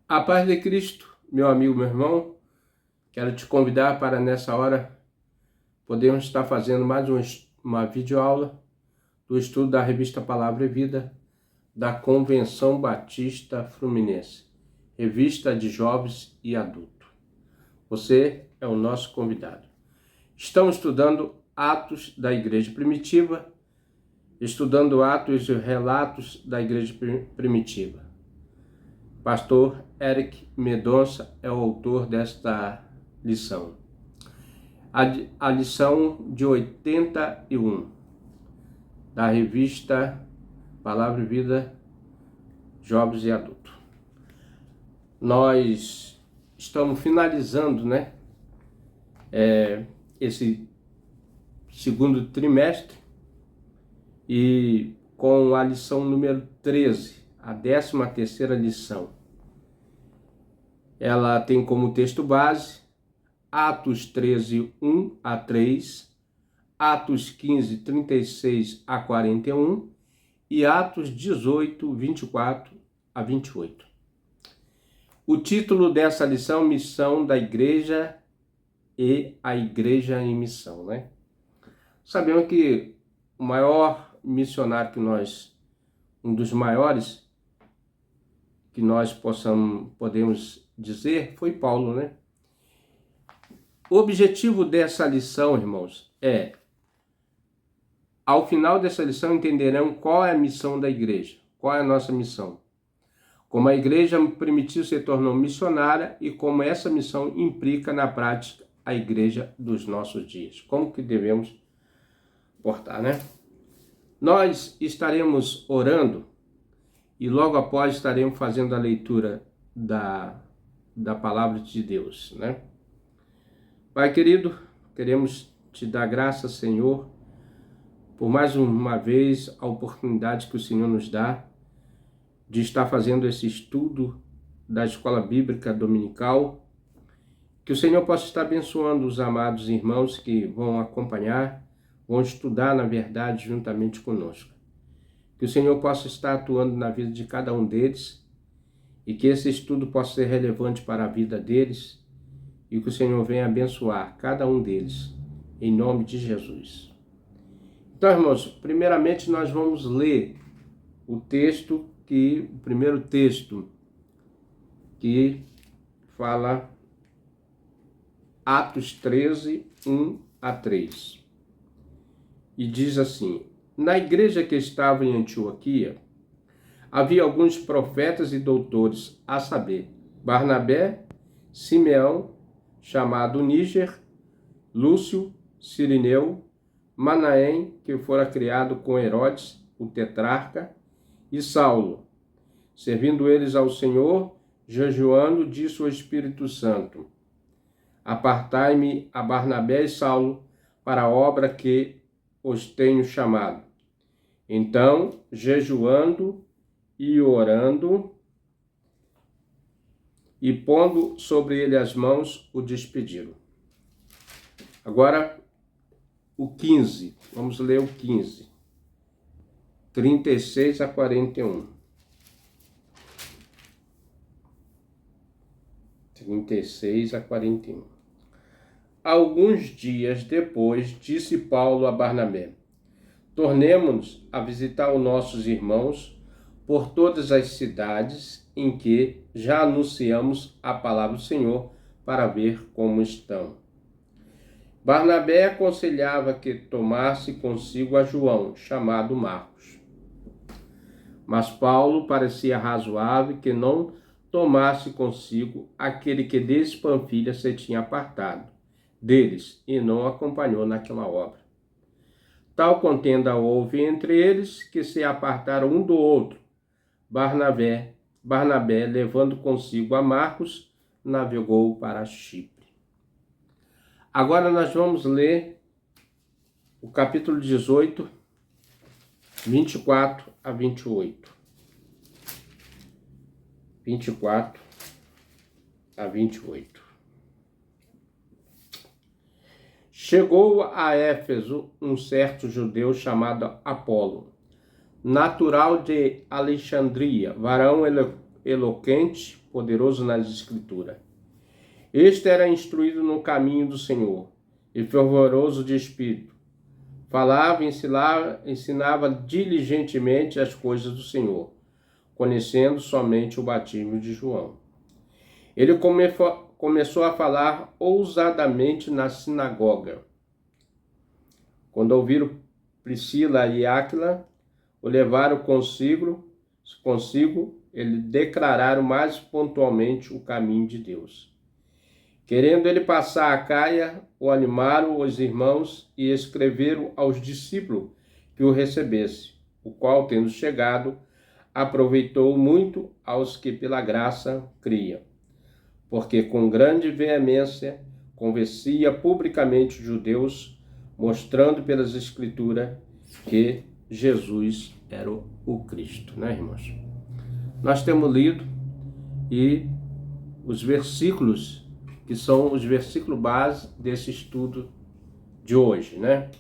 A paz de Cristo, meu amigo, meu irmão, quero te convidar para nessa hora podermos estar fazendo mais uma videoaula do estudo da revista Palavra e Vida da Convenção Batista Fluminense, revista de jovens e adultos. Você é o nosso convidado. Estamos estudando Atos da Igreja Primitiva, estudando Atos e relatos da Igreja Primitiva. Pastor Eric Mendonça é o autor desta lição. A lição de 81 da revista Palavra e Vida, Jovens e Adultos. Nós estamos finalizando, esse segundo trimestre e com a lição número 13, a 13ª lição. Ela tem como texto base Atos 13, 1 a 3, Atos 15, 36 a 41 e Atos 18, 24 a 28. O título dessa lição, Missão da Igreja e a Igreja em Missão, Sabemos que o maior missionário um dos maiores que nós podemos dizer, foi Paulo, O objetivo dessa lição, irmãos, ao final dessa lição entenderão qual é a missão da igreja, qual é a nossa missão. Como a igreja primitiva se tornou missionária e como essa missão implica na prática a igreja dos nossos dias. Como que devemos portar, Nós estaremos orando e logo após estaremos fazendo a leitura da palavra de Deus, Pai querido, queremos te dar graças, Senhor, por mais uma vez a oportunidade que o Senhor nos dá de estar fazendo esse estudo da Escola Bíblica Dominical, que o Senhor possa estar abençoando os amados irmãos que vão acompanhar, vão estudar na verdade juntamente conosco. Que o Senhor possa estar atuando na vida de cada um deles e que esse estudo possa ser relevante para a vida deles e que o Senhor venha abençoar cada um deles, em nome de Jesus. Então, irmãos, primeiramente nós vamos ler o primeiro texto que fala Atos 13, 1 a 3. E diz assim: Na igreja que estava em Antioquia, havia alguns profetas e doutores, a saber, Barnabé, Simeão, chamado Níger, Lúcio, Cirineu, Manaém, que fora criado com Herodes, o tetrarca, e Saulo. Servindo eles ao Senhor, jejuando, disse o Espírito Santo: Apartai-me a Barnabé e Saulo para a obra que os tenho chamado. Então, jejuando e orando, e pondo sobre ele as mãos, o despediram. Agora, o 15. Vamos ler o 15. 36 a 41. 36 a 41. Alguns dias depois, disse Paulo a Barnabé: Tornemo-nos a visitar os nossos irmãos por todas as cidades em que já anunciamos a palavra do Senhor para ver como estão. Barnabé aconselhava que tomasse consigo a João, chamado Marcos. Mas Paulo parecia razoável que não tomasse consigo aquele que desde Panfilha se tinha apartado deles e não acompanhou naquela obra. Tal contenda houve entre eles que se apartaram um do outro. Barnabé, levando consigo a Marcos, navegou para Chipre. Agora nós vamos ler o capítulo 18, 24 a 28. 24 a 28. Chegou a Éfeso um certo judeu chamado Apolo, natural de Alexandria, varão eloquente poderoso nas Escrituras. Este era instruído no caminho do Senhor, e fervoroso de espírito. Falava e ensinava diligentemente as coisas do Senhor, conhecendo somente o batismo de João. Ele começou a falar ousadamente na sinagoga. Quando ouviram Priscila e Áquila, o levaram consigo, ele declararam mais pontualmente o caminho de Deus. Querendo ele passar a Caia, o animaram os irmãos e escreveram aos discípulos que o recebesse, o qual, tendo chegado, aproveitou muito aos que pela graça criam, porque com grande veemência convencia publicamente os judeus, mostrando pelas Escrituras que Jesus era o Cristo, né, irmãos? Nós temos lido e os versículos que são os versículos base desse estudo de hoje, né?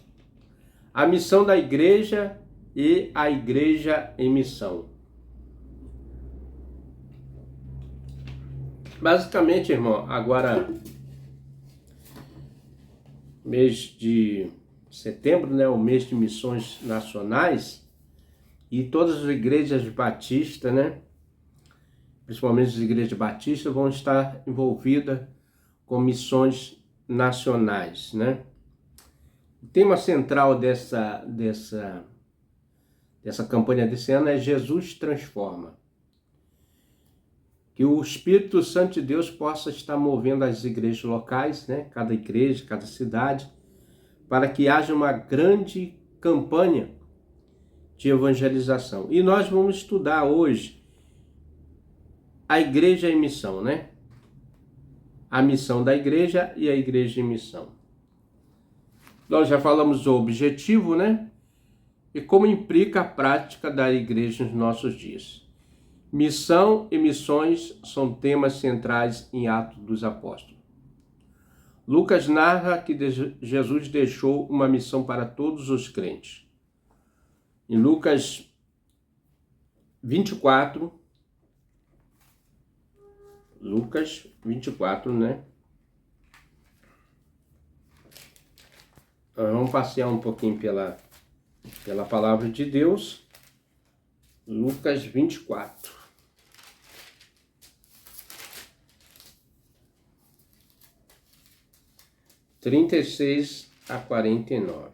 A missão da igreja e a igreja em missão. Basicamente, irmão, agora mês de setembro, né, o mês de missões nacionais, e todas as igrejas batistas, né, principalmente as igrejas batistas, vão estar envolvidas com missões nacionais, né? O tema central dessa campanha desse ano é Jesus transforma. Que o Espírito Santo de Deus possa estar movendo as igrejas locais, né? Cada igreja, cada cidade, para que haja uma grande campanha de evangelização. E nós vamos estudar hoje a igreja em missão, né? A missão da igreja e a igreja em missão. Nós já falamos do objetivo, né? E como implica a prática da igreja nos nossos dias. Missão e missões são temas centrais em Atos dos Apóstolos. Lucas narra que Jesus deixou uma missão para todos os crentes. Em Lucas 24, né? Nós vamos passear um pouquinho pela palavra de Deus. Lucas 24. De 36 a 49.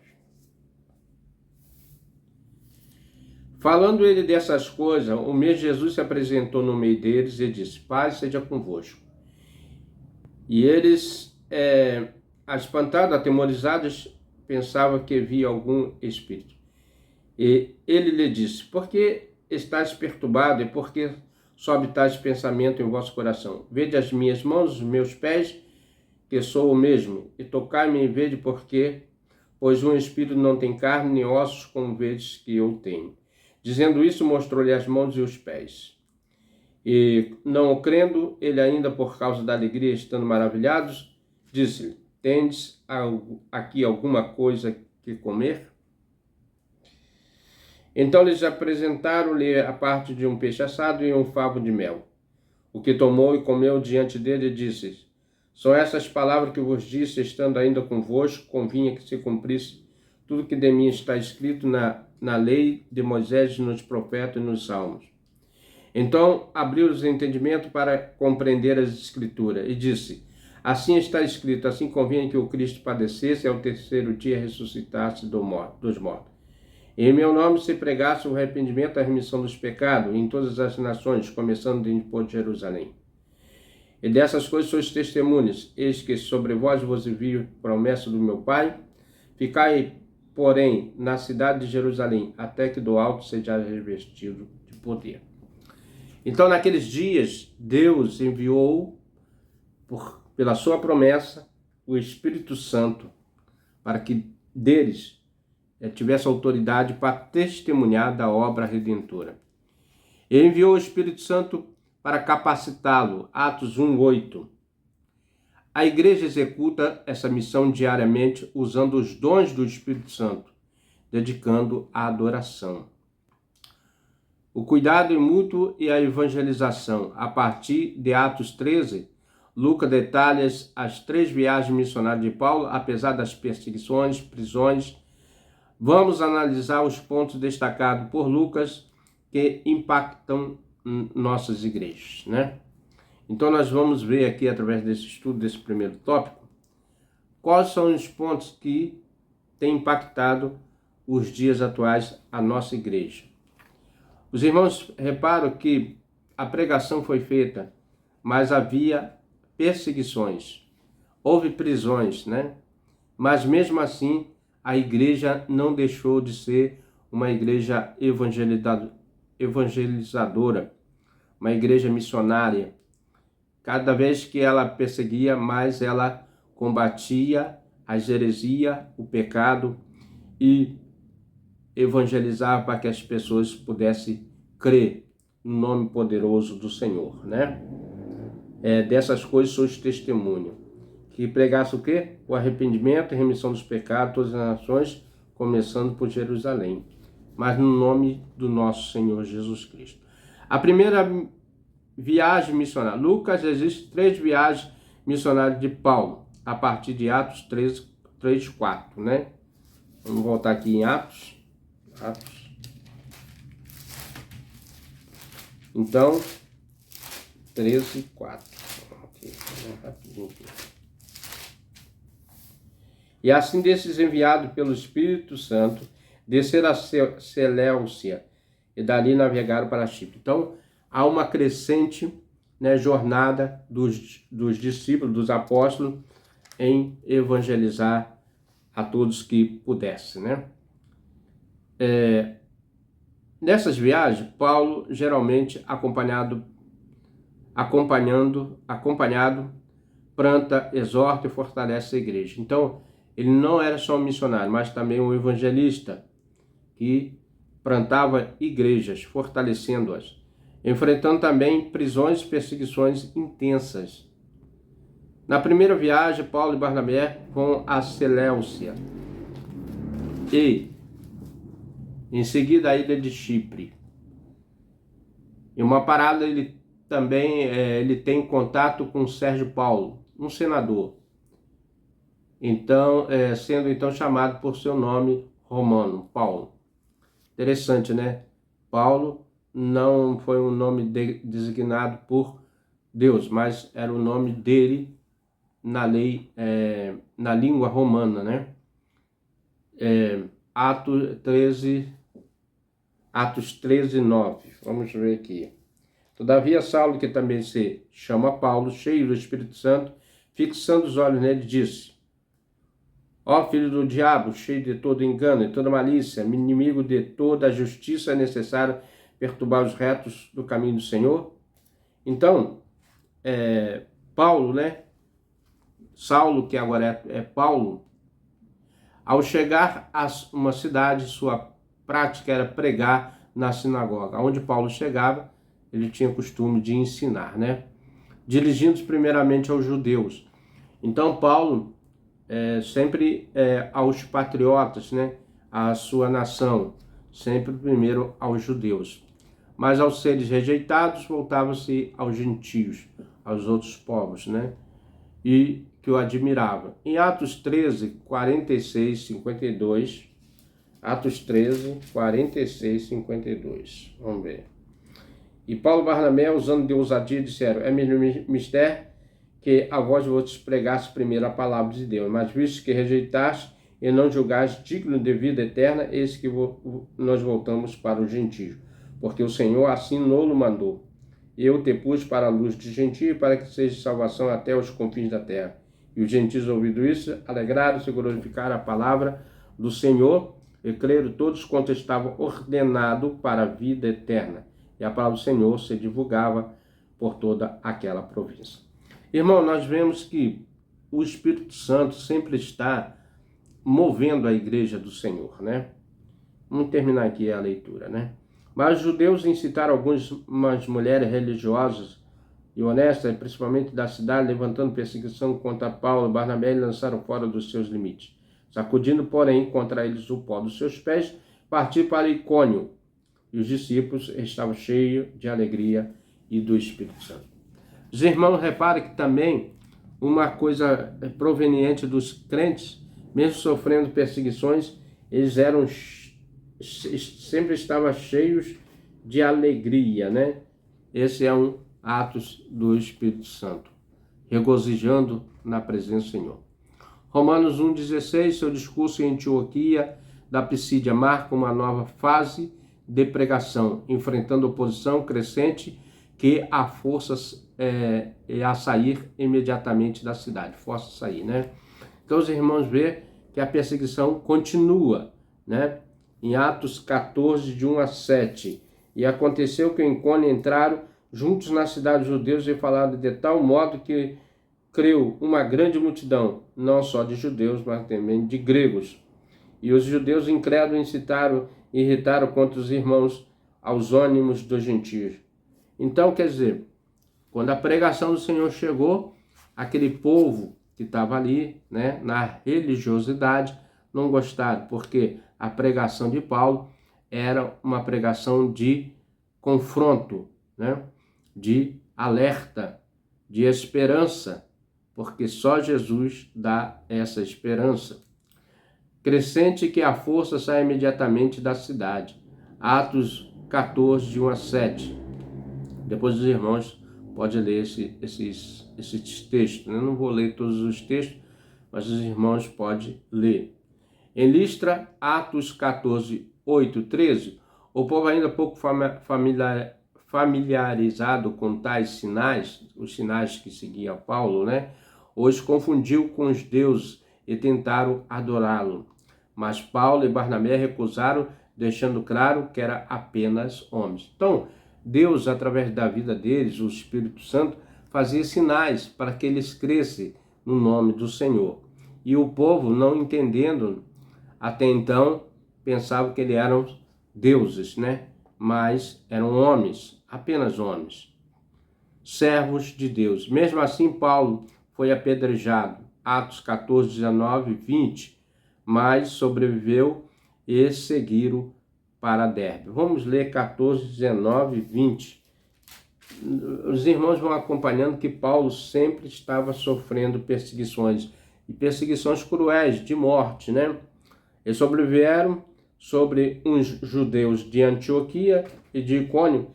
Falando ele dessas coisas, o mesmo Jesus se apresentou no meio deles e disse: Paz seja convosco. E eles, espantados, atemorizados, pensavam que via algum espírito. E ele lhe disse: Por que estáis perturbado e por que sobe tais pensamento em vosso coração? Vede as minhas mãos, os meus pés, que sou o mesmo, e tocai-me e vede porque, pois um espírito não tem carne nem ossos, como vedes que eu tenho. Dizendo isso, mostrou-lhe as mãos e os pés. E, não o crendo, ele ainda por causa da alegria, estando maravilhados, disse-lhe: Tendes aqui alguma coisa que comer? Então lhes apresentaram-lhe a parte de um peixe assado e um favo de mel. O que tomou e comeu diante dele, disse: São essas palavras que vos disse, estando ainda convosco, convinha que se cumprisse tudo que de mim está escrito na lei de Moisés, nos profetas e nos salmos. Então abriu os entendimentos para compreender as Escrituras e disse: Assim está escrito, assim convinha que o Cristo padecesse e ao terceiro dia ressuscitasse dos mortos. Em meu nome se pregasse o arrependimento e a remissão dos pecados em todas as nações, começando de Jerusalém. E dessas coisas sois testemunhas, eis que sobre vós vos envio promessa do meu Pai. Ficai, porém, na cidade de Jerusalém, até que do alto seja revestido de poder. Então, naqueles dias, Deus enviou, pela sua promessa, o Espírito Santo, para que deles tivesse autoridade para testemunhar da obra redentora. Ele enviou o Espírito Santo para capacitá-lo. Atos 1:8. A igreja executa essa missão diariamente usando os dons do Espírito Santo, dedicando à adoração. O cuidado mútuo e a evangelização. A partir de Atos 13, Lucas detalha as 3 viagens missionárias de Paulo, apesar das perseguições, prisões. Vamos analisar os pontos destacados por Lucas que impactam nossas igrejas, né? Então nós vamos ver aqui, através desse estudo, desse primeiro tópico, quais são os pontos que têm impactado os dias atuais a nossa igreja. Os irmãos reparam que a pregação foi feita, mas havia perseguições, houve prisões, né? Mas mesmo assim, a igreja não deixou de ser uma igreja evangelizadora, uma igreja missionária. Cada vez que ela perseguia, mais ela combatia a heresia, o pecado e evangelizava para que as pessoas pudessem crer no nome poderoso do Senhor, né? Dessas coisas sou testemunho. Que pregasse o quê? O arrependimento e remissão dos pecados, todas as nações, começando por Jerusalém, mas no nome do nosso Senhor Jesus Cristo. A primeira viagem missionária. Lucas, existe 3 viagens missionárias de Paulo, a partir de Atos 3, 4, né? Vamos voltar aqui em Atos. Então, 13, 4. Ok, rapidinho aqui. E assim desses enviados pelo Espírito Santo, desceram a Seleucia e dali navegaram para Chipre. Então, há uma crescente, né, jornada dos discípulos, dos apóstolos, em evangelizar a todos que pudessem, né? Nessas viagens, Paulo geralmente acompanhado, planta, exorta e fortalece a igreja. Então, ele não era só um missionário, mas também um evangelista que plantava igrejas, fortalecendo-as, enfrentando também prisões e perseguições intensas. Na primeira viagem, Paulo e Barnabé vão a Seleucia e, em seguida, a ilha de Chipre. Em uma parada, ele tem contato com Sérgio Paulo, um senador. Então, sendo então chamado por seu nome romano, Paulo. Interessante, né? Paulo não foi um nome designado por Deus, mas era o nome dele na lei, na língua romana, né? Atos 13, 9. Vamos ver aqui. Todavia, Saulo, que também se chama Paulo, cheio do Espírito Santo, fixando os olhos nele, disse: Ó filho do diabo, cheio de todo engano e toda malícia, inimigo de toda a justiça, é necessário perturbar os retos do caminho do Senhor? Então, Paulo, né? Saulo, que agora é Paulo, ao chegar a uma cidade, sua prática era pregar na sinagoga. Onde Paulo chegava, ele tinha costume de ensinar, né? Dirigindo-se primeiramente aos judeus. Então, Paulo, sempre aos patriotas, né? A sua nação, sempre primeiro aos judeus. Mas ao serem rejeitados, voltavam-se aos gentios, aos outros povos, né? E que o admiravam. Em Atos 13, 46, 52, Atos 13, 46, 52. Vamos ver. E Paulo e Barnabé, usando de ousadia, disseram: é mistério que a vós vos pregasse primeiro a palavra de Deus, mas visto que rejeitaste e não julgaste digno de vida eterna, eis que nós voltamos para os gentios, porque o Senhor assim nos mandou. Eu te pus para a luz de gentios, para que seja salvação até os confins da terra. E os gentios, ouvindo isso, alegraram-se e glorificaram a palavra do Senhor, e creram todos quanto estavam ordenados para a vida eterna. E a palavra do Senhor se divulgava por toda aquela província. Irmão, nós vemos que o Espírito Santo sempre está movendo a igreja do Senhor, né? Vamos terminar aqui a leitura, né? Mas os judeus incitaram algumas mulheres religiosas e honestas, principalmente da cidade, levantando perseguição contra Paulo e Barnabé, e lançaram fora dos seus limites. Sacudindo, porém, contra eles o pó dos seus pés, partiu para Icônio. e os discípulos estavam cheios de alegria e do Espírito Santo. Os irmãos, reparem que também uma coisa proveniente dos crentes, mesmo sofrendo perseguições, eles sempre estavam cheios de alegria, né? Esse é um Atos do Espírito Santo, regozijando na presença do Senhor. Romanos 1,16, seu discurso em Antioquia da Pisídia marca uma nova fase de pregação, enfrentando oposição crescente que há forças a sair imediatamente da cidade, força a sair, né? Então os irmãos vê que a perseguição continua, né? Em Atos 14, de 1 a 7, e aconteceu que em Icônio entraram juntos na cidade dos judeus e falaram de tal modo que creu uma grande multidão, não só de judeus, mas também de gregos. E os judeus incrédulos irritaram contra os irmãos aos ânimos dos gentios. Então, quer dizer, quando a pregação do Senhor chegou, aquele povo que estava ali, né, na religiosidade, não gostaram, porque a pregação de Paulo era uma pregação de confronto, né, de alerta, de esperança, porque só Jesus dá essa esperança. Crescente que a força sai imediatamente da cidade. Atos 14, de 1 a 7. Depois os irmãos podem ler esses textos. Eu não vou ler todos os textos, mas os irmãos podem ler. Em Listra, Atos 14, 8, 13, o povo ainda pouco familiarizado com tais sinais, os sinais que seguia Paulo, né? Os confundiu com os deuses e tentaram adorá-lo. Mas Paulo e Barnabé recusaram, deixando claro que era apenas homens. Então, Deus, através da vida deles, o Espírito Santo, fazia sinais para que eles crescem no nome do Senhor. E o povo, não entendendo, até então, pensava que eles eram deuses, né? Mas eram homens, apenas homens, servos de Deus. Mesmo assim, Paulo foi apedrejado, Atos 14, 19, 20, mas sobreviveu e seguiram para Derbe. Vamos ler 14, 19 e 20. Os irmãos vão acompanhando que Paulo sempre estava sofrendo perseguições, e perseguições cruéis, de morte, né? Eles sobreviveram sobre uns judeus de Antioquia e de Icônio,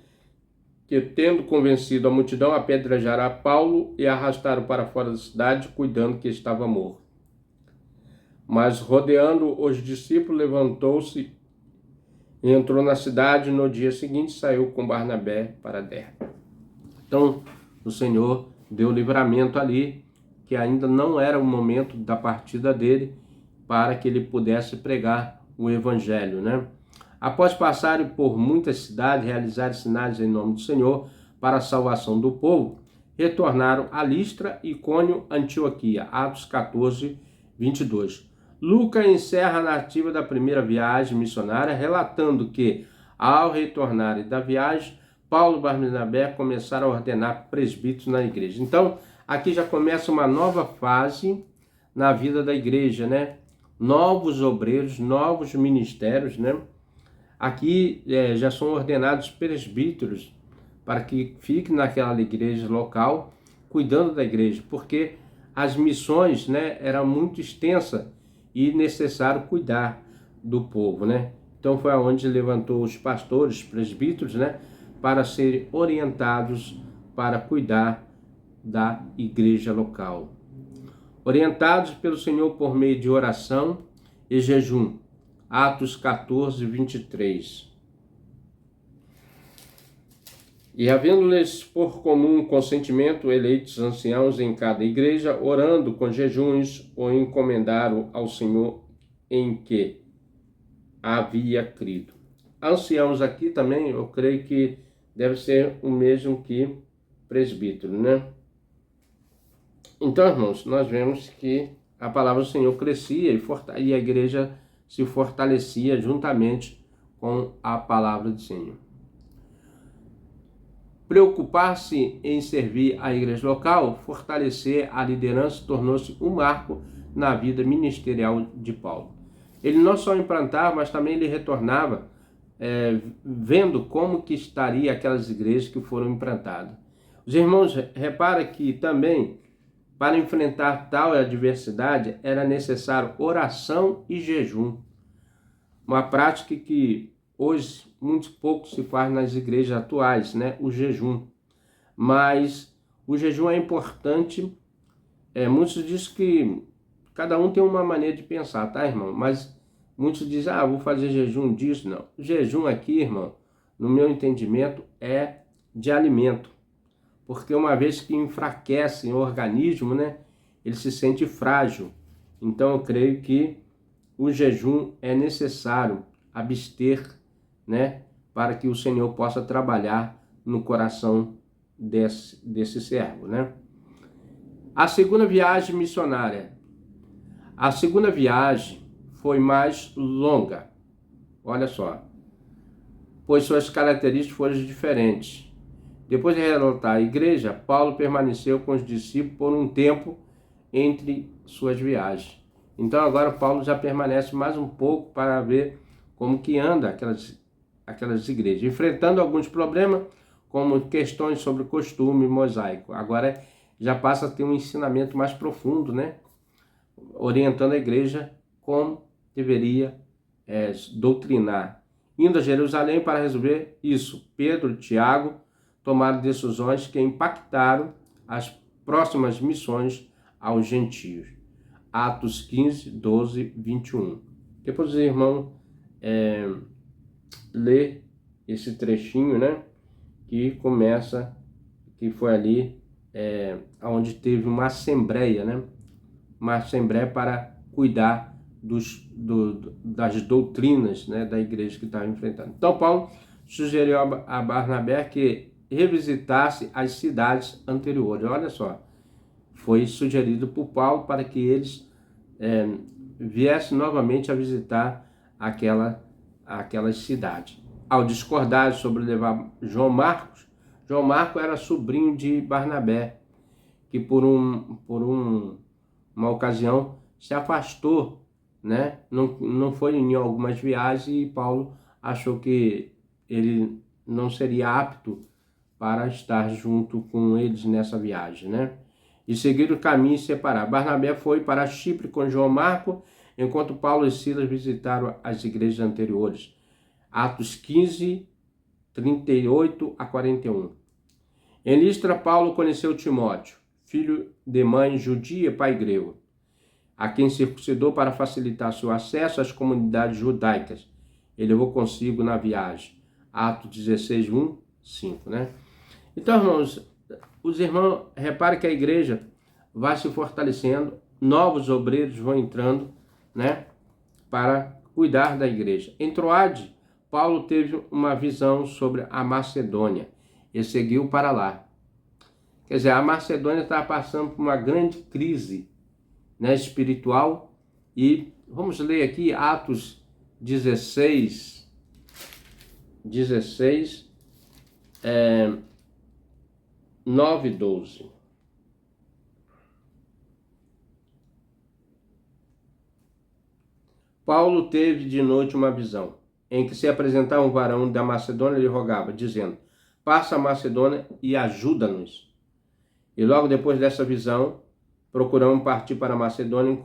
que, tendo convencido a multidão, apedrejaram a Paulo e arrastaram para fora da cidade, cuidando que estava morto. Mas, rodeando os discípulos, levantou-se e entrou na cidade. No dia seguinte, saiu com Barnabé para Derbe. Então, o Senhor deu livramento ali, que ainda não era o momento da partida dele, para que ele pudesse pregar o evangelho, né? Após passarem por muitas cidades, realizarem sinais em nome do Senhor para a salvação do povo, retornaram a Listra, Icônio, Antioquia. Atos 14, 22. Lucas encerra a narrativa da primeira viagem missionária, relatando que, ao retornarem da viagem, Paulo e Barnabé começaram a ordenar presbíteros na igreja. Então, aqui já começa uma nova fase na vida da igreja, né? Novos obreiros, novos ministérios, né? Aqui já são ordenados presbíteros para que fiquem naquela igreja local, cuidando da igreja, porque as missões, né, eram muito extensas e necessário cuidar do povo, né? Então foi aonde levantou os pastores, presbíteros, né, para serem orientados para cuidar da igreja local. Orientados pelo Senhor por meio de oração e jejum. Atos 14, 23. E havendo-lhes por comum consentimento eleitos anciãos em cada igreja, orando com jejuns, o encomendaram ao Senhor em que havia crido. Anciãos aqui também, eu creio que deve ser o mesmo que presbítero, né? Então, irmãos, nós vemos que a palavra do Senhor crescia e a igreja se fortalecia juntamente com a palavra do Senhor. Preocupar-se em servir a igreja local, fortalecer a liderança, tornou-se um marco na vida ministerial de Paulo. Ele não só implantava, mas também ele retornava vendo como que estaria aquelas igrejas que foram implantadas. Os irmãos, repara que também, para enfrentar tal adversidade, era necessário oração e jejum. Uma prática que hoje muito pouco se faz nas igrejas atuais, né? O jejum. Mas o jejum é importante. Muitos dizem que cada um tem uma maneira de pensar, tá, irmão? Mas muitos dizem, vou fazer jejum disso. Não. O jejum aqui, irmão, no meu entendimento, é de alimento. Porque uma vez que enfraquece o organismo, né? Ele se sente frágil. Então eu creio que o jejum é necessário abster, né? Para que o Senhor possa trabalhar no coração desse servo, né? A segunda viagem missionária. A segunda viagem foi mais longa. Olha só. Pois suas características foram diferentes. Depois de relatar a igreja, Paulo permaneceu com os discípulos por um tempo entre suas viagens. Então agora Paulo já permanece mais um pouco para ver como que anda aquelas igrejas, enfrentando alguns problemas, como questões sobre costume mosaico. Agora já passa a ter um ensinamento mais profundo, né? Orientando a igreja como deveria doutrinar. Indo a Jerusalém para resolver isso, Pedro e Tiago tomaram decisões que impactaram as próximas missões aos gentios. Atos 15, 12, 21. Depois o irmão lê esse trechinho, né? Que começa, que foi ali onde teve uma assembleia, né? Uma assembleia para cuidar das doutrinas, né, da igreja que estava enfrentando. Então Paulo sugeriu a Barnabé que revisitasse as cidades anteriores. Olha só, foi sugerido por Paulo para que eles viessem novamente a visitar aquelas cidades. Ao discordar sobre levar João Marcos era sobrinho de Barnabé, que por uma ocasião se afastou, né? Não foi em algumas viagens e Paulo achou que ele não seria apto para estar junto com eles nessa viagem, né? E seguiram o caminho e separaram. Barnabé foi para Chipre com João Marco, enquanto Paulo e Silas visitaram as igrejas anteriores. Atos 15, 38 a 41. Em Listra, Paulo conheceu Timóteo, filho de mãe judia, pai grego, a quem circuncidou para facilitar seu acesso às comunidades judaicas. Ele levou consigo na viagem. Atos 16, 1, 5, né? Então, irmãos, os irmãos, reparem que a igreja vai se fortalecendo, novos obreiros vão entrando, né, para cuidar da igreja. Em Troade, Paulo teve uma visão sobre a Macedônia e seguiu para lá. Quer dizer, a Macedônia estava passando por uma grande crise, né, espiritual. E vamos ler aqui Atos 16, 9 e 12. Paulo teve de noite uma visão, em que se apresentava um varão da Macedônia e lhe rogava, dizendo, passa a Macedônia e ajuda-nos. E logo depois dessa visão, procuramos partir para a Macedônia,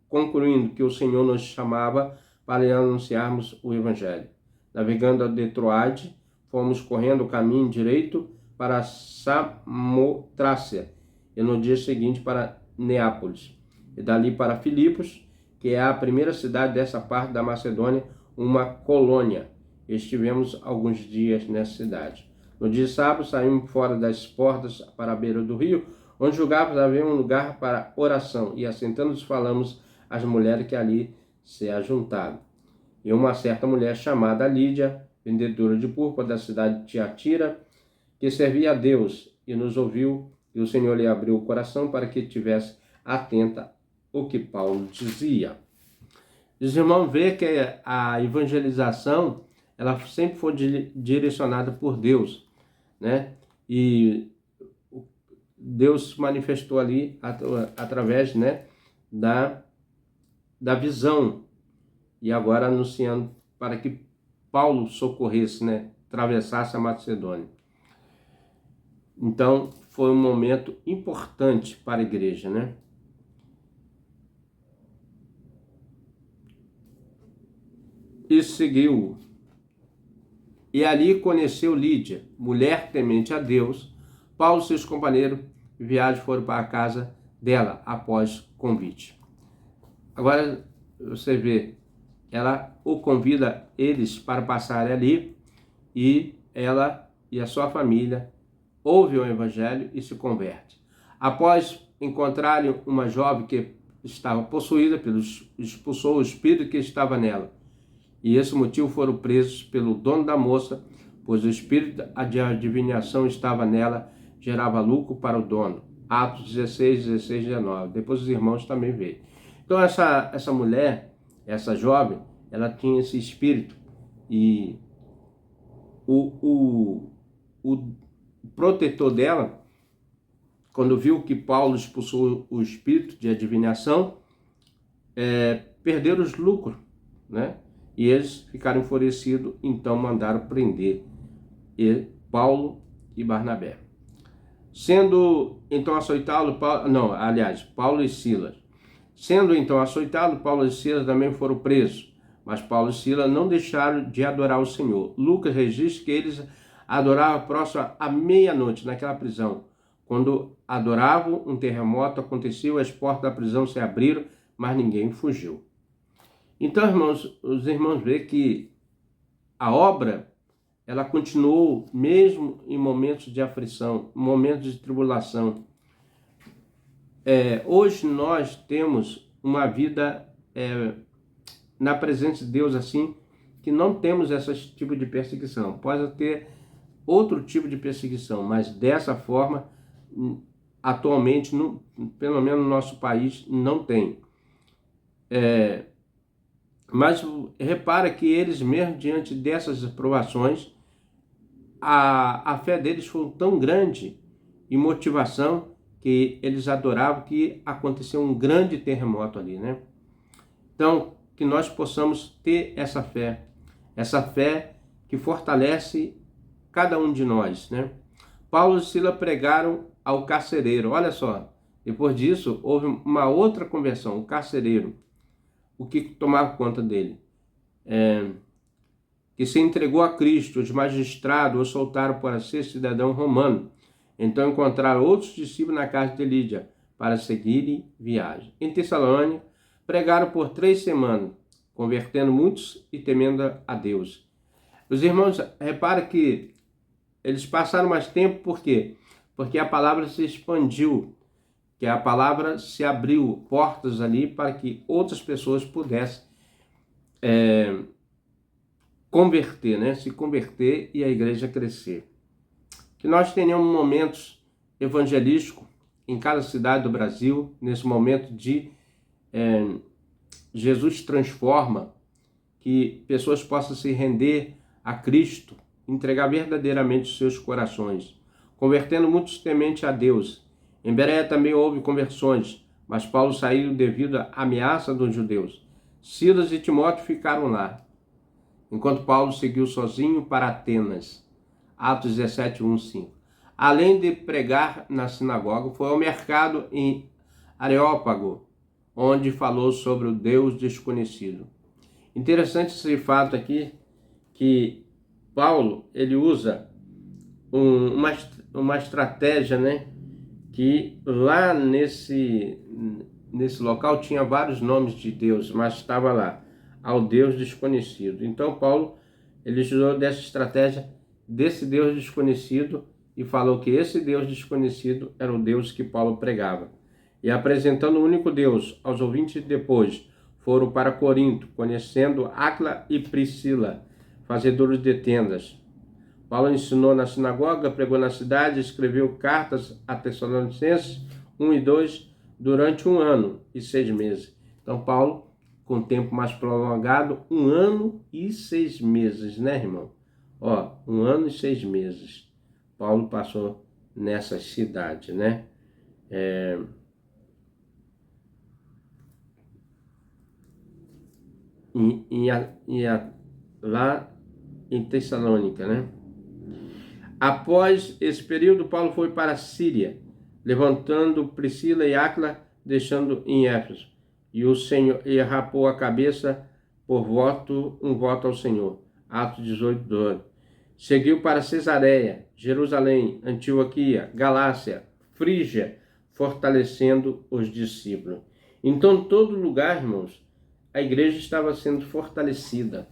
concluindo que o Senhor nos chamava para lhe anunciarmos o Evangelho. Navegando de Troade, fomos correndo o caminho direito para Samotrácia, e no dia seguinte para Neápolis, e dali para Filipos, que é a primeira cidade dessa parte da Macedônia, uma colônia. Estivemos alguns dias nessa cidade. No dia sábado, saímos fora das portas para a beira do rio, onde julgávamos haver um lugar para oração, e assentando-nos falamos às mulheres que ali se ajuntaram. E uma certa mulher chamada Lídia, vendedora de púrpura da cidade de Tiatira, que servia a Deus, e nos ouviu, e o Senhor lhe abriu o coração para que estivesse atenta o que Paulo dizia. Os irmãos veem que a evangelização, ela sempre foi direcionada por Deus, né? E Deus se manifestou ali através, né, da visão, e agora anunciando para que Paulo socorresse, né? Atravessasse a Macedônia. Então, foi um momento importante para a igreja, né? E seguiu. E ali conheceu Lídia, mulher temente a Deus. Paulo e seus companheiros de viagem foram para a casa dela após convite. Agora, você vê, ela o convida eles para passar ali e ela e a sua família ouvem o evangelho e se converte. Após encontrarem uma jovem que estava possuída, expulsou o espírito que estava nela. E esse motivo foram presos pelo dono da moça, pois o espírito de adivinhação estava nela, gerava lucro para o dono. Atos 16, 16, 19. Depois os irmãos também veem. Então essa mulher, essa jovem, ela tinha esse espírito e o protetor dela, quando viu que Paulo expulsou o espírito de adivinhação, perderam os lucros, né? E eles ficaram enfurecidos, então mandaram prender Paulo e Barnabé. Sendo então açoitado, Paulo e Silas. Sendo então açoitado, Paulo e Silas também foram presos, mas Paulo e Silas não deixaram de adorar o Senhor. Lucas registra que eles adoravam próximo à meia-noite naquela prisão. Quando adoravam, um terremoto aconteceu, as portas da prisão se abriram, mas ninguém fugiu. Então, irmãos, os irmãos veem que a obra, ela continuou mesmo em momentos de aflição, momentos de tribulação. Hoje nós temos uma vida na presença de Deus assim, que não temos esse tipo de perseguição. Pode ter outro tipo de perseguição, mas dessa forma, atualmente, pelo menos no nosso país, não tem. Mas repara que eles mesmo diante dessas provações, a fé deles foi tão grande e motivação que eles adoravam que aconteceu um grande terremoto ali, né? Então, que nós possamos ter essa fé que fortalece cada um de nós, né? Paulo e Silas pregaram ao carcereiro, olha só, depois disso houve uma outra conversão, o carcereiro, o que tomava conta dele? Que se entregou a Cristo, os magistrados o soltaram para ser cidadão romano. Então encontraram outros discípulos na casa de Lídia para seguirem viagem. Em Tessalônica, pregaram por 3 semanas, convertendo muitos e temendo a Deus. Os irmãos, reparam que eles passaram mais tempo, por quê? Porque a palavra se expandiu, que a palavra se abriu portas ali para que outras pessoas pudessem converter, né? Se converter e a igreja crescer. Que nós tenhamos momentos evangelísticos em cada cidade do Brasil, nesse momento de Jesus transforma, que pessoas possam se render a Cristo, entregar verdadeiramente os seus corações, convertendo muitos temente a Deus. Em Bereia também houve conversões, mas Paulo saiu devido à ameaça dos judeus. Silas e Timóteo ficaram lá, enquanto Paulo seguiu sozinho para Atenas. Atos 17, 1, 5. Além de pregar na sinagoga, foi ao mercado em Areópago, onde falou sobre o Deus desconhecido. Interessante esse fato aqui, que Paulo, ele usa uma estratégia, né? Que lá nesse local tinha vários nomes de Deus, mas estava lá, ao Deus desconhecido. Então Paulo, ele usou dessa estratégia, desse Deus desconhecido, e falou que esse Deus desconhecido era o Deus que Paulo pregava. E apresentando o único Deus aos ouvintes depois, foram para Corinto, conhecendo Áquila e Priscila, fazedores de tendas. Paulo ensinou na sinagoga, pregou na cidade, escreveu cartas a Tessalonicenses 1 e 2 durante 1 ano e 6 meses. Então Paulo, com tempo mais prolongado, 1 ano e 6 meses, né, irmão? 1 ano e 6 meses. Paulo passou nessa cidade, né? Lá em Tessalônica, né? Após esse período, Paulo foi para a Síria, levantando Priscila e Áquila, deixando em Éfeso. E o Senhor rapou a cabeça por um voto ao Senhor. Atos 18, 12. Seguiu para Cesareia, Jerusalém, Antioquia, Galácia, Frígia, fortalecendo os discípulos. Então, em todo lugar, irmãos, a igreja estava sendo fortalecida.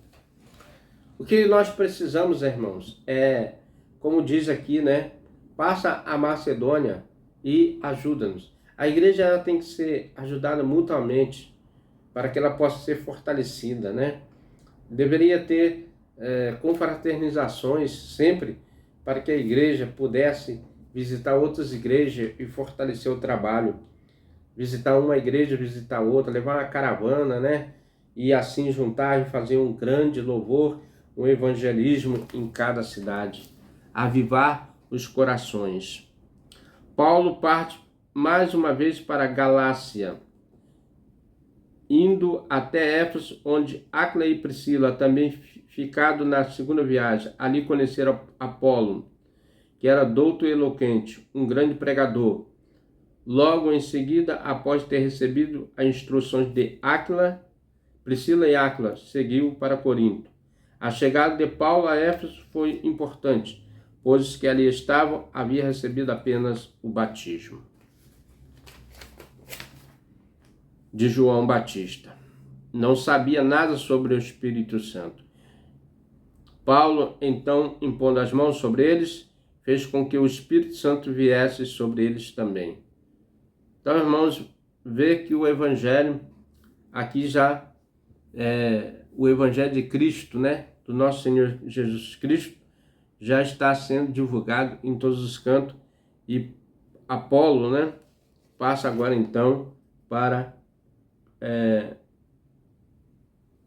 O que nós precisamos, irmãos, é, como diz aqui, né? Passa a Macedônia e ajuda-nos. A igreja ela tem que ser ajudada mutuamente para que ela possa ser fortalecida, né? Deveria ter confraternizações sempre para que a igreja pudesse visitar outras igrejas e fortalecer o trabalho. Visitar uma igreja, visitar outra, levar uma caravana, né? E assim juntar e fazer um grande louvor, um evangelismo em cada cidade. Avivar os corações. Paulo parte mais uma vez para a Galácia, indo até Éfeso, onde Áquila e Priscila, também ficado na segunda viagem, ali conheceram Apolo, que era douto e eloquente, um grande pregador. Logo em seguida, após ter recebido as instruções de Áquila, Priscila e Áquila seguiu para Corinto. A chegada de Paulo a Éfeso foi importante, pois os que ali estavam haviam recebido apenas o batismo de João Batista. Não sabia nada sobre o Espírito Santo. Paulo, então, impondo as mãos sobre eles, fez com que o Espírito Santo viesse sobre eles também. Então, irmãos, vê que o Evangelho, aqui já o Evangelho de Cristo, né, do nosso Senhor Jesus Cristo, já está sendo divulgado em todos os cantos. E Apolo, né, passa agora então para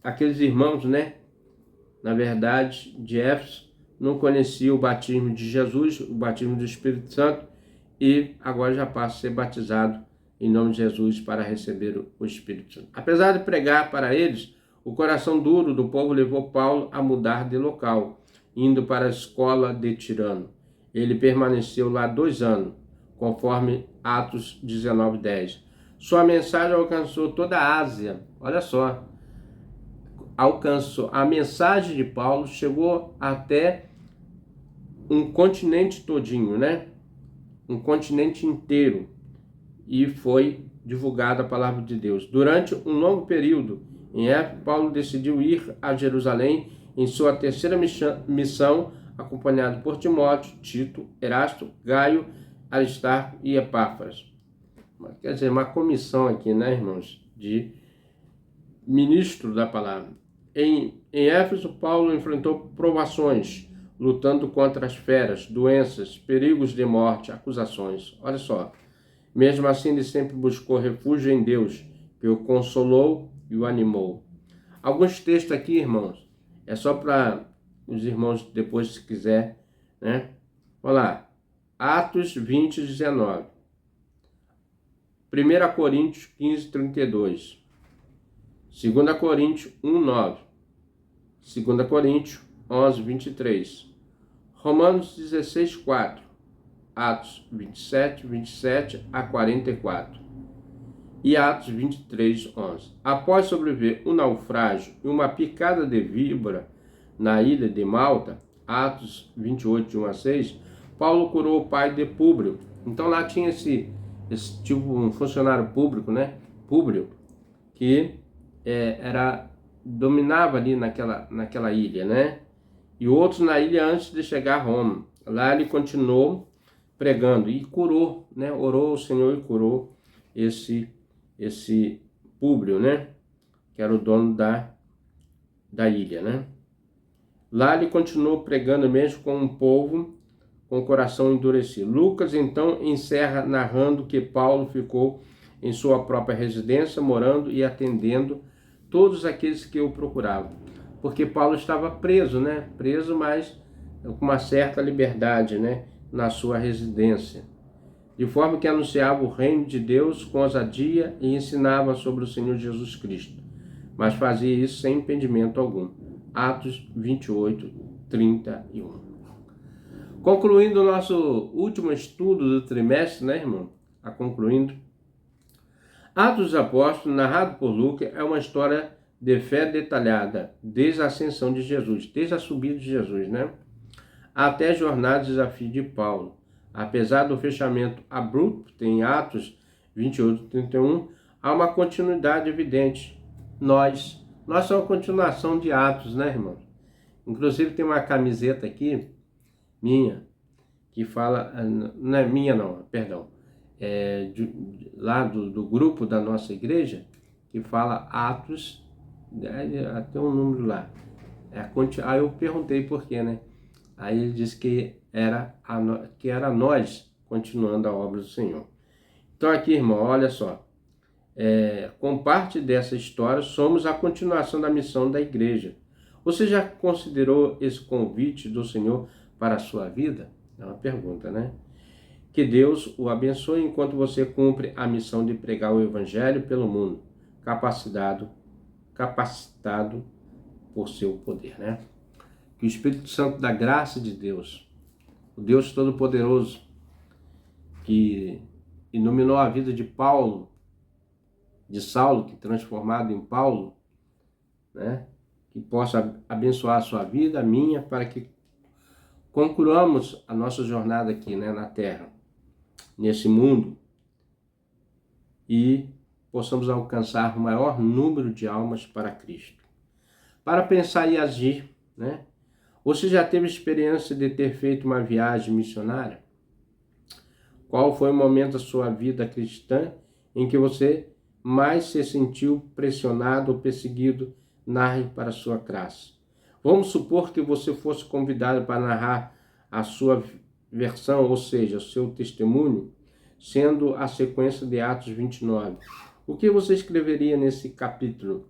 aqueles irmãos, né, na verdade, de Éfeso, não conheciam o batismo de Jesus, o batismo do Espírito Santo, e agora já passa a ser batizado em nome de Jesus para receber o Espírito Santo. Apesar de pregar para eles, o coração duro do povo levou Paulo a mudar de local, indo para a escola de Tirano. Ele permaneceu lá 2 anos, conforme Atos 19, 10. Sua mensagem alcançou toda a Ásia. Olha só, a mensagem de Paulo chegou até um continente todinho, né? Um continente inteiro, e foi divulgada a palavra de Deus. Durante um longo período, em época, Paulo decidiu ir a Jerusalém em sua terceira missão, acompanhado por Timóteo, Tito, Erasto, Gaio, Aristarco e Epáfras. Quer dizer, uma comissão aqui, né, irmãos, de ministro da palavra. Em Éfeso, Paulo enfrentou provações, lutando contra as feras, doenças, perigos de morte, acusações. Olha só. Mesmo assim, ele sempre buscou refúgio em Deus, que o consolou e o animou. Alguns textos aqui, irmãos, é só para os irmãos depois, se quiser, né? Olha lá. Atos 20, 19. 1 Coríntios 15, 32. 2 Coríntios 1, 9. 2 Coríntios 11, 23. Romanos 16, 4. Atos 27, 27 a 44. E Atos 23, 11. Após sobreviver um naufrágio e uma picada de víbora na ilha de Malta, Atos 28, de 1 a 6, Paulo curou o pai de Públio. Então lá tinha esse tipo um funcionário público, né? Públio, que dominava ali naquela ilha, né? E outros na ilha antes de chegar a Roma. Lá ele continuou pregando e curou, né? Orou o Senhor e curou esse Públio, né? Que era o dono da ilha, né? Lá ele continuou pregando mesmo com um povo com o coração endurecido. Lucas então encerra narrando que Paulo ficou em sua própria residência, morando e atendendo todos aqueles que o procuravam. Porque Paulo estava preso, né? Preso, mas com uma certa liberdade, né? Na sua residência. De forma que anunciava o reino de Deus com ousadia e ensinava sobre o Senhor Jesus Cristo. Mas fazia isso sem impedimento algum. Atos 28, 31. Concluindo o nosso último estudo do trimestre, né, irmão? Concluindo. Atos dos Apóstolos, narrado por Lucas, é uma história de fé detalhada, desde a ascensão de Jesus, desde a subida de Jesus, né? Até a jornada de desafio de Paulo. Apesar do fechamento abrupto em Atos 28, 31, há uma continuidade evidente. Nós somos uma continuação de Atos, né, irmão? Inclusive tem uma camiseta aqui, minha, que fala, não é minha não, perdão, lá do grupo da nossa igreja, que fala Atos, tem um número lá. Aí eu perguntei por quê, né? Aí ele disse que era nós continuando a obra do Senhor. Então aqui, irmão, olha só. Com parte dessa história, somos a continuação da missão da igreja. Você já considerou esse convite do Senhor para a sua vida? É uma pergunta, né? Que Deus o abençoe enquanto você cumpre a missão de pregar o Evangelho pelo mundo, capacitado por seu poder, né? Que o Espírito Santo da graça de Deus, o Deus Todo-Poderoso, que iluminou a vida de Paulo, de Saulo, que transformado em Paulo, né? Que possa abençoar a sua vida, a minha, para que concluamos a nossa jornada aqui, né, na Terra, nesse mundo, e possamos alcançar o maior número de almas para Cristo. Para pensar e agir, né? Você já teve experiência de ter feito uma viagem missionária? Qual foi o momento da sua vida cristã em que você mais se sentiu pressionado ou perseguido? Narre para a sua classe. Vamos supor que você fosse convidado para narrar a sua versão, ou seja, o seu testemunho, sendo a sequência de Atos 29. O que você escreveria nesse capítulo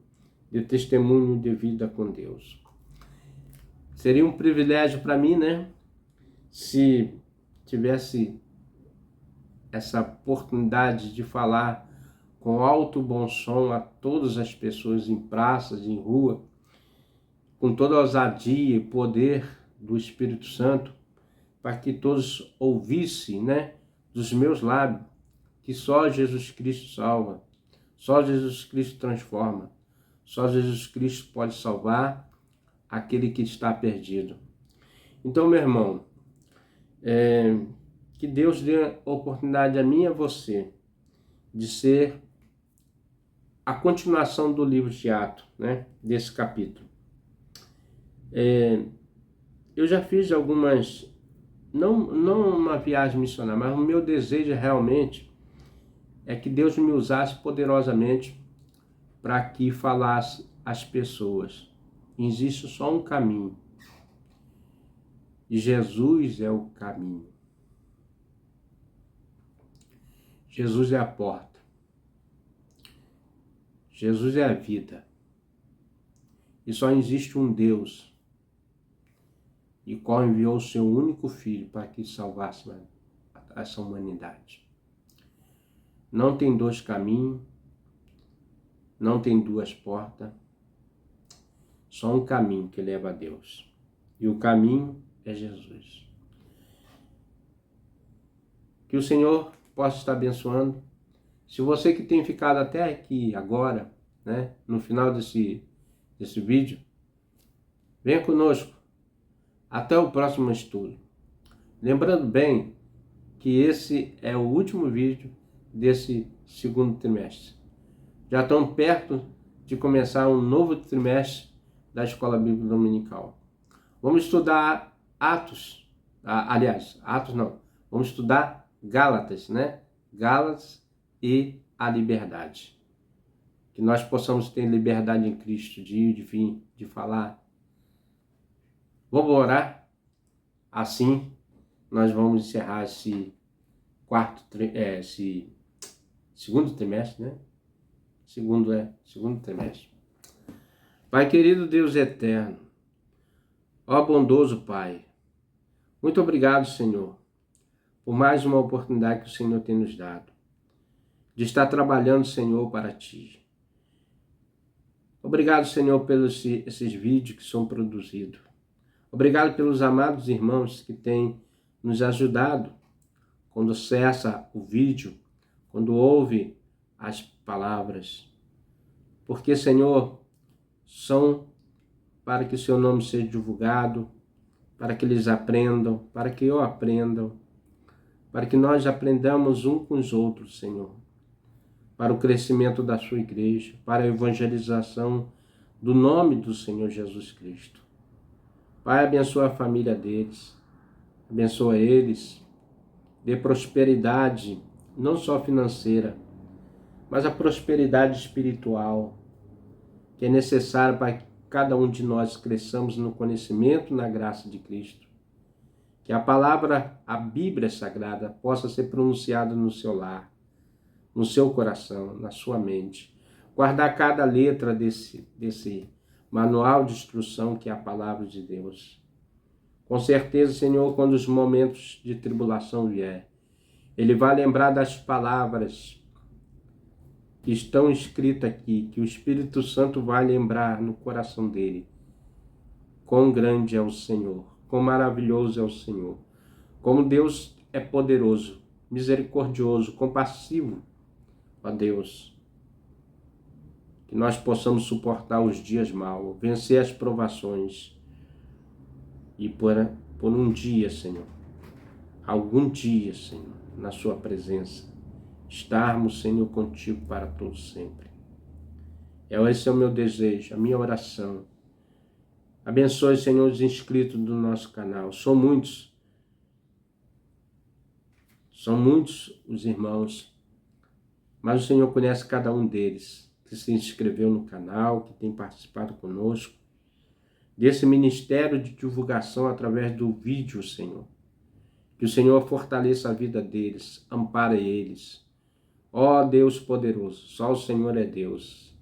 de testemunho de vida com Deus? Seria um privilégio para mim, né? Se tivesse essa oportunidade de falar com alto bom som a todas as pessoas em praças, em rua, com toda a ousadia e poder do Espírito Santo, para que todos ouvissem, né, dos meus lábios, que só Jesus Cristo salva, só Jesus Cristo transforma, só Jesus Cristo pode salvar aquele que está perdido. Então, meu irmão, que Deus dê oportunidade a mim e a você de ser a continuação do livro de Atos, né, desse capítulo. Eu já fiz algumas, não uma viagem missionária, mas o meu desejo realmente é que Deus me usasse poderosamente para que falasse às pessoas. Existe só um caminho. E Jesus é o caminho. Jesus é a porta. Jesus é a vida. E só existe um Deus, e qual enviou o seu único Filho para que salvasse essa humanidade. Não tem dois caminhos, não tem duas portas, só um caminho que leva a Deus. E o caminho é Jesus. Que o Senhor possa estar abençoando. Se você que tem ficado até aqui agora, né, no final desse vídeo, venha conosco até o próximo estudo. Lembrando bem que esse é o último vídeo desse segundo trimestre. Já estão perto de começar um novo trimestre da Escola Bíblica Dominical. Vamos estudar Atos, Atos não, vamos estudar Gálatas, né? Gálatas e a liberdade. Que nós possamos ter liberdade em Cristo, de ir, de vir, de falar. Vamos orar? Assim, nós vamos encerrar esse segundo trimestre, né? Segundo trimestre. Pai querido, Deus eterno, ó bondoso Pai, muito obrigado, Senhor, por mais uma oportunidade que o Senhor tem nos dado, de estar trabalhando, Senhor, para Ti. Obrigado, Senhor, pelos esses vídeos que são produzidos. Obrigado pelos amados irmãos que têm nos ajudado quando cessa o vídeo, quando ouve as palavras. Porque, Senhor, são para que o seu nome seja divulgado, para que eles aprendam, para que eu aprenda, para que nós aprendamos um com os outros, Senhor, para o crescimento da sua igreja, para a evangelização do nome do Senhor Jesus Cristo. Pai, abençoa a família deles, abençoa eles, dê prosperidade, não só financeira, mas a prosperidade espiritual, que é necessária para que cada um de nós cresçamos no conhecimento, na graça de Cristo. Que a palavra, a Bíblia Sagrada, possa ser pronunciada no seu lar, no seu coração, na sua mente. Guardar cada letra desse manual de instrução que é a palavra de Deus. Com certeza, Senhor, quando os momentos de tribulação vier, Ele vai lembrar das palavras que estão escritas aqui, que o Espírito Santo vai lembrar no coração dele. Quão grande é o Senhor, quão maravilhoso é o Senhor, como Deus é poderoso, misericordioso, compassivo, ó Deus. Que nós possamos suportar os dias maus, vencer as provações e por um dia, Senhor, algum dia, Senhor, na sua presença, estarmos, Senhor, contigo para todo sempre. Esse é o meu desejo, a minha oração. Abençoe, Senhor, os inscritos do nosso canal. São muitos os irmãos, mas o Senhor conhece cada um deles, que se inscreveu no canal, que tem participado conosco, desse ministério de divulgação através do vídeo, Senhor. Que o Senhor fortaleça a vida deles, ampare eles. Ó Deus poderoso, só o Senhor é Deus,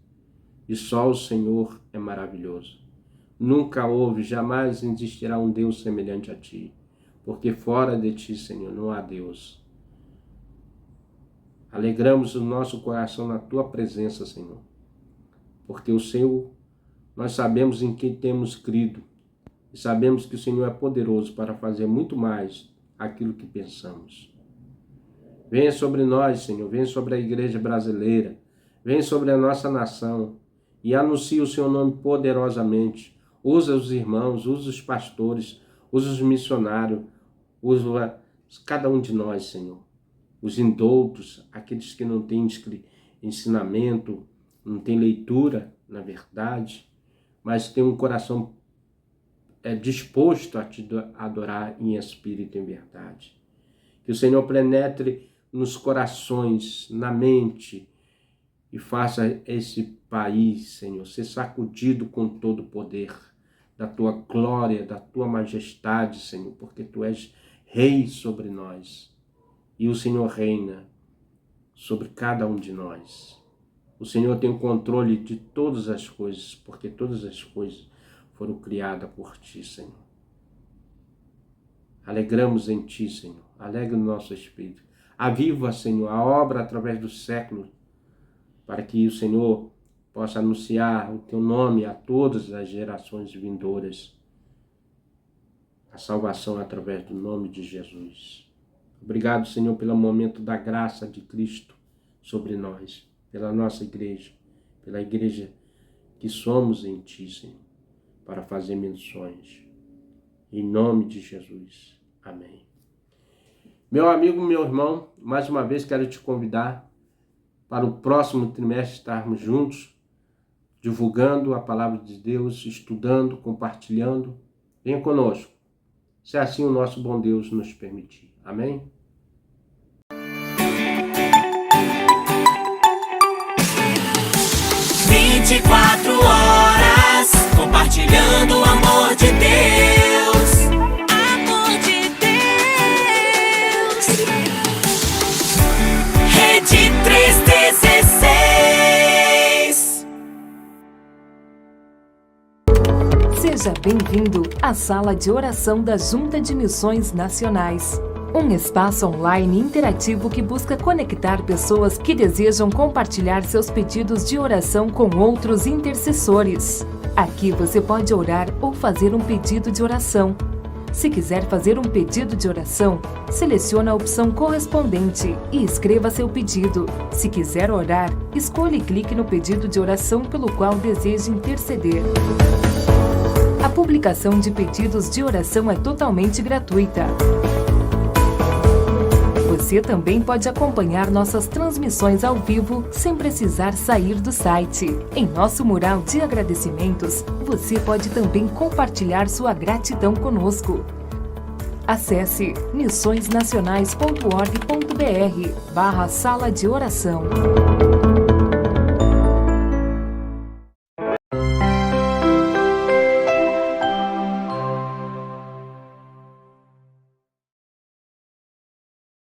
e só o Senhor é maravilhoso. Nunca houve, jamais existirá um Deus semelhante a Ti, porque fora de Ti, Senhor, não há Deus. Alegramos o nosso coração na Tua presença, Senhor, porque o Senhor, nós sabemos em quem temos crido, e sabemos que o Senhor é poderoso para fazer muito mais aquilo que pensamos. Venha sobre nós, Senhor, venha sobre a igreja brasileira, venha sobre a nossa nação e anuncie o Seu nome poderosamente. Usa os irmãos, usa os pastores, usa os missionários, usa cada um de nós, Senhor. Os indoutos, aqueles que não têm ensinamento, não têm leitura, na verdade, mas têm um coração disposto a te adorar em espírito e em verdade. Que o Senhor penetre nos corações, na mente, e faça esse país, Senhor, ser sacudido com todo o poder da Tua glória, da Tua majestade, Senhor, porque Tu és Rei sobre nós, e o Senhor reina sobre cada um de nós. O Senhor tem o controle de todas as coisas, porque todas as coisas foram criadas por Ti, Senhor. Alegramos em Ti, Senhor. Alegra o nosso espírito. Aviva, Senhor, a obra através dos séculos, para que o Senhor possa anunciar o Teu nome a todas as gerações vindouras. A salvação através do nome de Jesus. Obrigado, Senhor, pelo momento da graça de Cristo sobre nós, pela nossa igreja, pela igreja que somos em Ti, Senhor, para fazer menções. Em nome de Jesus. Amém. Meu amigo, meu irmão, mais uma vez quero te convidar para o próximo trimestre estarmos juntos, divulgando a palavra de Deus, estudando, compartilhando. Venha conosco, se assim o nosso bom Deus nos permitir. Amém? Compartilhando o amor de Deus. Amor de Deus. Rede 316. Seja bem-vindo à Sala de Oração da Junta de Missões Nacionais. Um espaço online interativo que busca conectar pessoas que desejam compartilhar seus pedidos de oração com outros intercessores. Aqui você pode orar ou fazer um pedido de oração. Se quiser fazer um pedido de oração, selecione a opção correspondente e escreva seu pedido. Se quiser orar, escolha e clique no pedido de oração pelo qual deseja interceder. A publicação de pedidos de oração é totalmente gratuita. Você também pode acompanhar nossas transmissões ao vivo sem precisar sair do site. Em nosso mural de agradecimentos, você pode também compartilhar sua gratidão conosco. Acesse missõesnacionais.org.br/sala de oração.